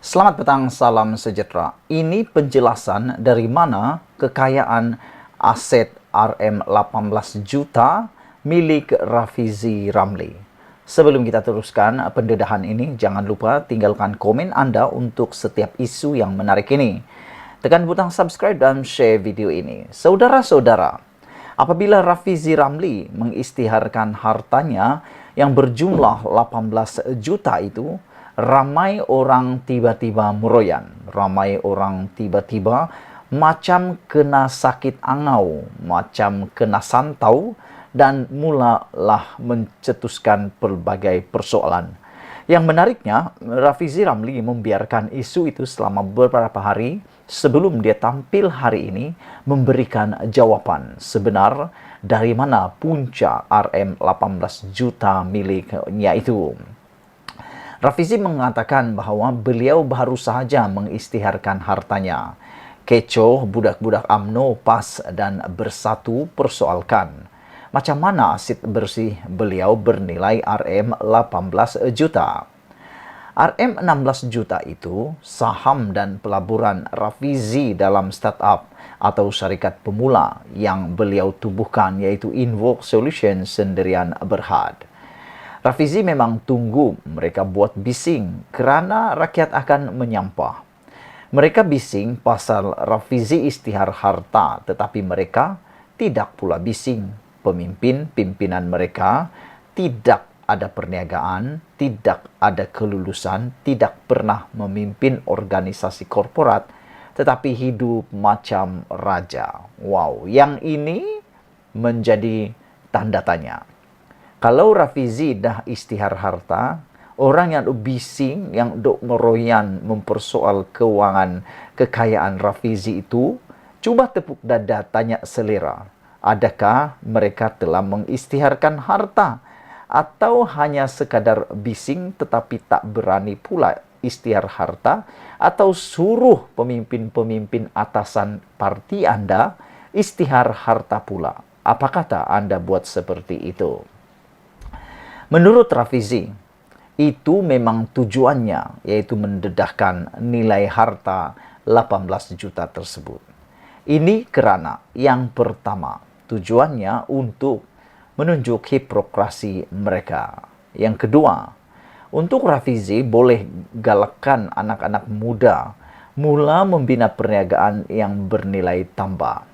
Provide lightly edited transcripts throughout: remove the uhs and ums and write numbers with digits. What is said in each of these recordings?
Selamat petang, salam sejahtera. Ini penjelasan dari mana kekayaan aset Rm18 juta milik Rafizi Ramli. Sebelum kita teruskan pendedahan ini, jangan lupa tinggalkan komen Anda untuk setiap isu yang menarik ini. Tekan butang subscribe dan share video ini. Saudara-saudara, apabila Rafizi Ramli mengisytiharkan hartanya yang berjumlah 18 juta itu, ramai orang tiba-tiba meroyan. Ramai orang tiba-tiba macam kena sakit angau, macam kena santau, dan mulalah mencetuskan pelbagai persoalan. Yang menariknya, Rafizi Ramli membiarkan isu itu selama beberapa hari sebelum dia tampil hari ini memberikan jawaban sebenar dari mana punca Rm18 juta miliknya itu. Rafizi mengatakan bahwa beliau baru sahaja mengisytiharkan hartanya. Kecoh budak-budak UMNO PAS dan Bersatu persoalkan macam mana aset bersih beliau bernilai Rm18 juta. Rm16 juta itu saham dan pelaburan Rafizi dalam startup atau syarikat pemula yang beliau tubuhkan, yaitu Invoke Solution Sendirian Berhad. Rafizi memang tunggu mereka buat bising kerana rakyat akan menyampah. Mereka bising pasal Rafizi isytihar harta, tetapi mereka tidak pula bising pimpinan mereka tidak ada perniagaan, tidak ada kelulusan, tidak pernah memimpin organisasi korporat, tetapi hidup macam raja. Wow, yang ini menjadi tanda tanya. Kalau Rafizi dah isytihar harta, orang yang bising, yang dok meroyan mempersoal kewangan kekayaan Rafizi itu, cuba tepuk dada tanya selera. Adakah mereka telah mengisytiharkan harta atau hanya sekadar bising tetapi tak berani pula isytihar harta, atau suruh pemimpin-pemimpin atasan parti Anda isytihar harta pula? Apa kata Anda buat seperti itu? Menurut Rafizi, itu memang tujuannya, yaitu mendedahkan nilai harta 18 juta tersebut. Ini kerana yang pertama, tujuannya untuk menunjuk hiprokrasi mereka. Yang kedua, untuk Rafizi boleh galakkan anak-anak muda mula membina perniagaan yang bernilai tambah.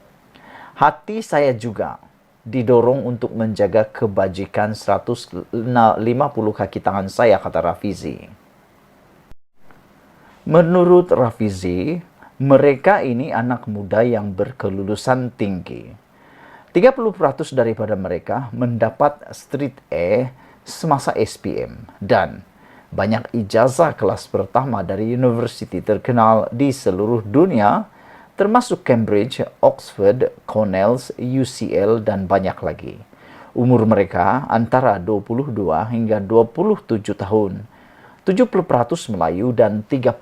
Hati saya juga didorong untuk menjaga kebajikan 150 kaki tangan saya, kata Rafizi. Menurut Rafizi, mereka ini anak muda yang berkelulusan tinggi. 30% daripada mereka mendapat Street A semasa SPM dan banyak ijazah kelas pertama dari universiti terkenal di seluruh dunia, termasuk Cambridge, Oxford, Cornell, UCL, dan banyak lagi. Umur mereka antara 22 hingga 27 tahun. 70% Melayu dan 30%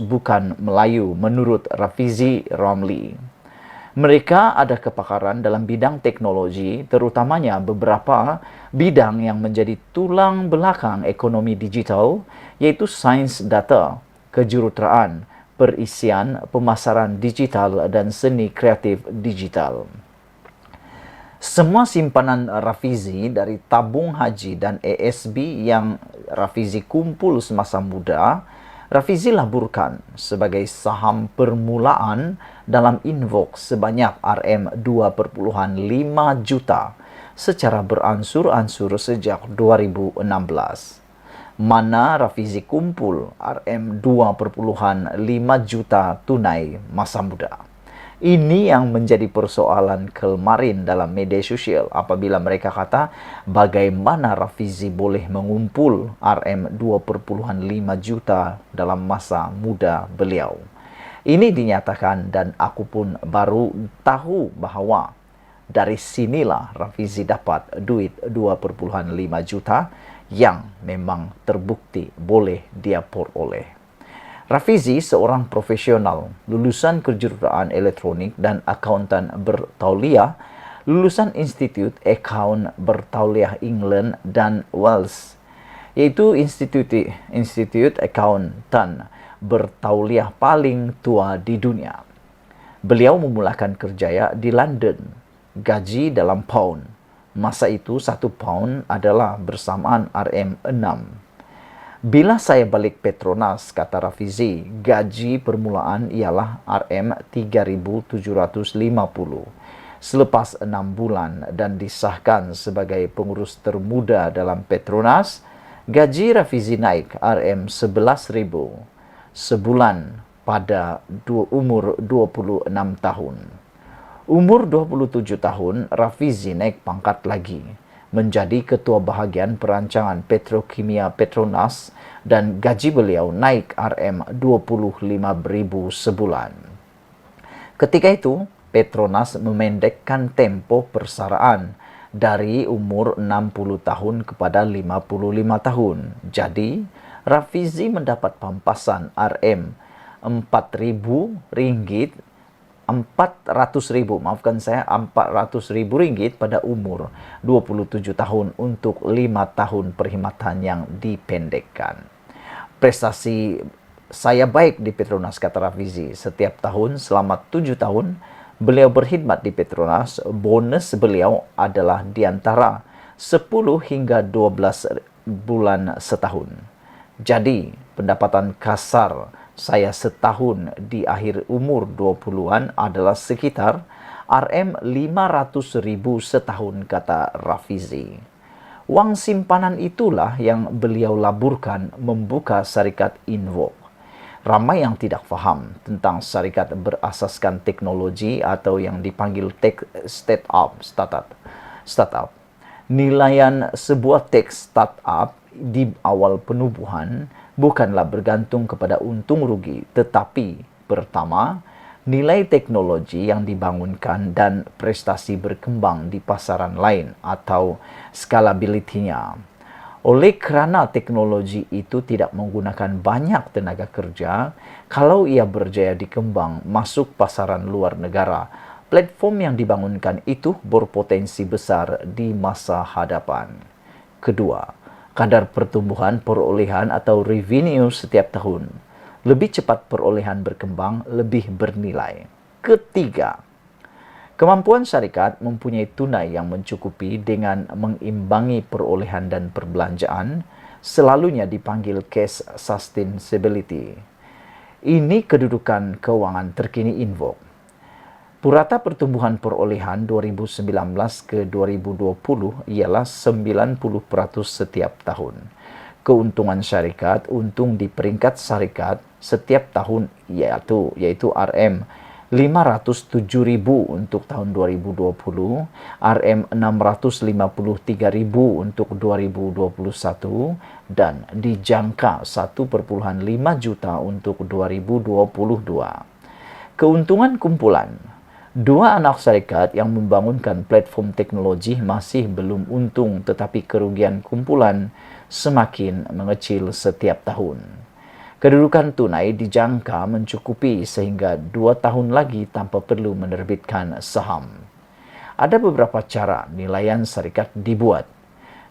bukan Melayu menurut Rafizi Ramli. Mereka ada kepakaran dalam bidang teknologi, terutamanya beberapa bidang yang menjadi tulang belakang ekonomi digital, yaitu sains data, kejuruteraan, perisian, pemasaran digital, dan seni kreatif digital. Semua simpanan Rafizi dari tabung haji dan ASB yang Rafizi kumpul semasa muda, Rafizi laburkan sebagai saham permulaan dalam Invoke sebanyak Rm2,5 juta secara beransur-ansur sejak 2016. Mana Rafizi kumpul Rm2,5 juta tunai masa muda. Ini yang menjadi persoalan kemarin dalam media sosial apabila mereka kata bagaimana Rafizi boleh mengumpul Rm2,5 juta dalam masa muda beliau. Ini dinyatakan dan aku pun baru tahu bahawa dari sinilah Rafizi dapat duit 2,5 juta yang memang terbukti boleh dia peroleh. Rafizi seorang profesional, lulusan kejuruteraan elektronik dan akuntan bertauliah, lulusan Institut Akaun Bertauliah England dan Wales, yaitu Institut Accountant bertauliah paling tua di dunia. Beliau memulakan kerjaya di London, gaji dalam pound. Masa itu 1 pound adalah bersamaan RM6. Bila saya balik Petronas, kata Rafizi, gaji permulaan ialah RM3.750. Selepas 6 bulan dan disahkan sebagai pengurus termuda dalam Petronas, gaji Rafizi naik RM11.000 sebulan pada umur 26 tahun. Umur 27 tahun, Rafizi naik pangkat lagi menjadi ketua bahagian perancangan petrokimia Petronas dan gaji beliau naik RM25.000 sebulan. Ketika itu, Petronas memendekkan tempo persaraan dari umur 60 tahun kepada 55 tahun. Jadi, Rafizi mendapat pampasan RM4.000 400.000 pada umur 27 tahun untuk 5 tahun perkhidmatan yang dipendekkan. Prestasi saya baik di Petronas, kata Rafizi. Setiap tahun selama 7 tahun beliau berkhidmat di Petronas, bonus beliau adalah di antara 10 hingga 12 bulan setahun. Jadi, pendapatan kasar saya setahun di akhir umur 20-an adalah sekitar RM500.000 setahun, kata Rafizi. Wang simpanan itulah yang beliau laburkan membuka syarikat Invoke. Ramai yang tidak faham tentang syarikat berasaskan teknologi atau yang dipanggil tech startup. Nilaian sebuah tech startup di awal penubuhan bukanlah bergantung kepada untung rugi, tetapi pertama, nilai teknologi yang dibangunkan dan prestasi berkembang di pasaran lain atau scalability-nya. Oleh kerana teknologi itu tidak menggunakan banyak tenaga kerja, kalau ia berjaya dikembang masuk pasaran luar negara, platform yang dibangunkan itu berpotensi besar di masa hadapan. Kedua, kadar pertumbuhan perolehan atau revenue setiap tahun. Lebih cepat perolehan berkembang, lebih bernilai. Ketiga, kemampuan syarikat mempunyai tunai yang mencukupi dengan mengimbangi perolehan dan perbelanjaan, selalunya dipanggil cash sustainability. Ini kedudukan keuangan terkini Invoke. Purata pertumbuhan perolehan 2019 ke 2020 ialah 90% setiap tahun. Keuntungan syarikat, untung di peringkat syarikat setiap tahun yaitu RM507.000 untuk tahun 2020, RM653.000 untuk 2021 dan dijangka 1,5 juta untuk 2022. Keuntungan kumpulan. Dua anak syarikat yang membangunkan platform teknologi masih belum untung, tetapi kerugian kumpulan semakin mengecil setiap tahun. Kedudukan tunai dijangka mencukupi sehingga 2 tahun lagi tanpa perlu menerbitkan saham. Ada beberapa cara nilaian syarikat dibuat.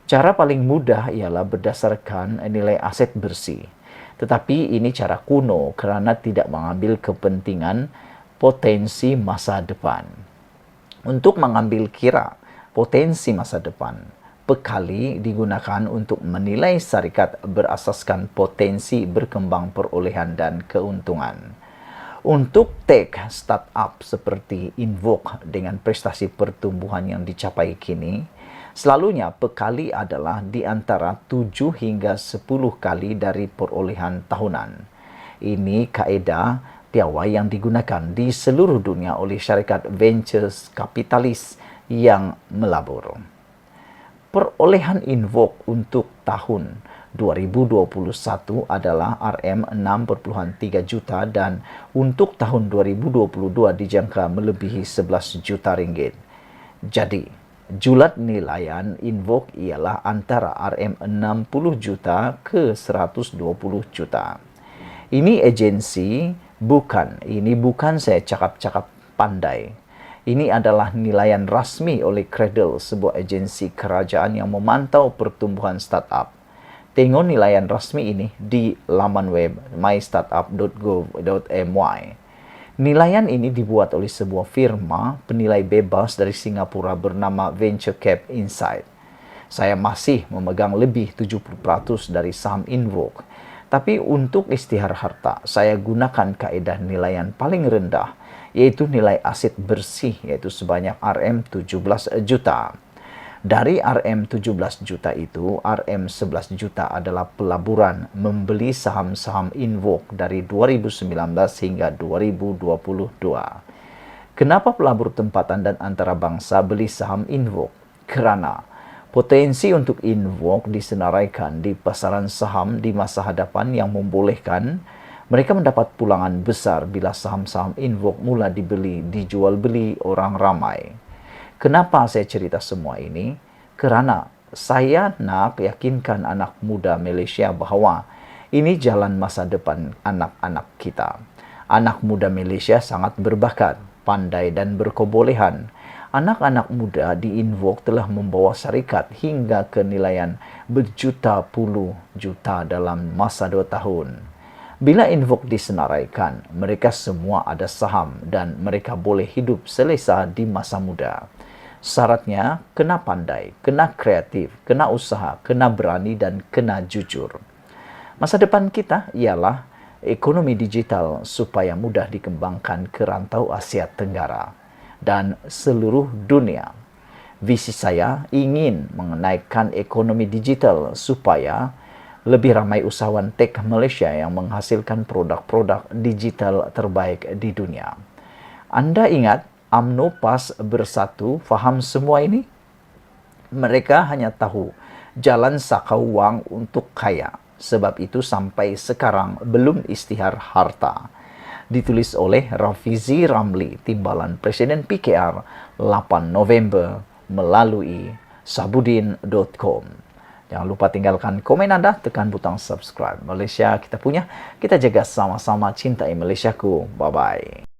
Cara paling mudah ialah berdasarkan nilai aset bersih. Tetapi ini cara kuno kerana tidak mengambil kepentingan potensi masa depan. Untuk mengambil kira potensi masa depan, Pekali digunakan untuk menilai syarikat berasaskan potensi berkembang perolehan dan keuntungan. Untuk tech startup seperti Invoke dengan prestasi pertumbuhan yang dicapai kini, selalunya pekali adalah di antara 7 hingga 10 kali dari perolehan tahunan. Ini kaedah piawai yang digunakan di seluruh dunia oleh syarikat ventures kapitalis yang melabur. Perolehan Invoke untuk tahun 2021 adalah RM6.3 juta dan untuk tahun 2022 dijangka melebihi 11 juta ringgit. Jadi, julat nilaian Invoke ialah antara RM60 juta ke 120 juta. Ini bukan saya cakap-cakap pandai. Ini adalah nilaian rasmi oleh Cradle, sebuah agensi kerajaan yang memantau pertumbuhan startup. Tengok nilaian resmi ini di laman web mystartup.gov.my. Nilaian ini dibuat oleh sebuah firma penilai bebas dari Singapura bernama Venture Cap Insight. Saya masih memegang lebih 70% dari saham Invoke. Tapi untuk istihar harta, saya gunakan kaedah nilaian paling rendah, yaitu nilai aset bersih, yaitu sebanyak RM17 juta. Dari RM17 juta itu, RM11 juta adalah pelaburan membeli saham-saham Invoke dari 2019 hingga 2022. Kenapa pelabur tempatan dan antarabangsa beli saham Invoke? Kerana potensi untuk Invoke disenaraikan di pasaran saham di masa hadapan yang membolehkan mereka mendapat pulangan besar bila saham-saham Invoke mula dibeli, dijual beli orang ramai. Kenapa saya cerita semua ini? Kerana saya nak yakinkan anak muda Malaysia bahawa ini jalan masa depan anak-anak kita. Anak muda Malaysia sangat berbakat, pandai dan berkebolehan. Anak-anak muda di Invoke telah membawa syarikat hingga ke nilaian berjuta puluh juta dalam masa 2 tahun. Bila Invoke disenaraikan, mereka semua ada saham dan mereka boleh hidup selesa di masa muda. Syaratnya, kena pandai, kena kreatif, kena usaha, kena berani dan kena jujur. Masa depan kita ialah ekonomi digital supaya mudah dikembangkan ke rantau Asia Tenggara dan seluruh dunia. Visi saya ingin menaikkan ekonomi digital supaya lebih ramai usahawan tech Malaysia yang menghasilkan produk-produk digital terbaik di dunia. Anda ingat UMNO PAS Bersatu faham semua ini? Mereka hanya tahu jalan sakau wang untuk kaya. Sebab itu sampai sekarang belum istihar harta. Ditulis oleh Rafizi Ramli, Timbalan Presiden PKR, 8 November melalui sabudin.com. Jangan lupa tinggalkan komen Anda, tekan butang subscribe. Malaysia kita punya, kita jaga sama-sama, cintai Malaysiaku. Bye-bye.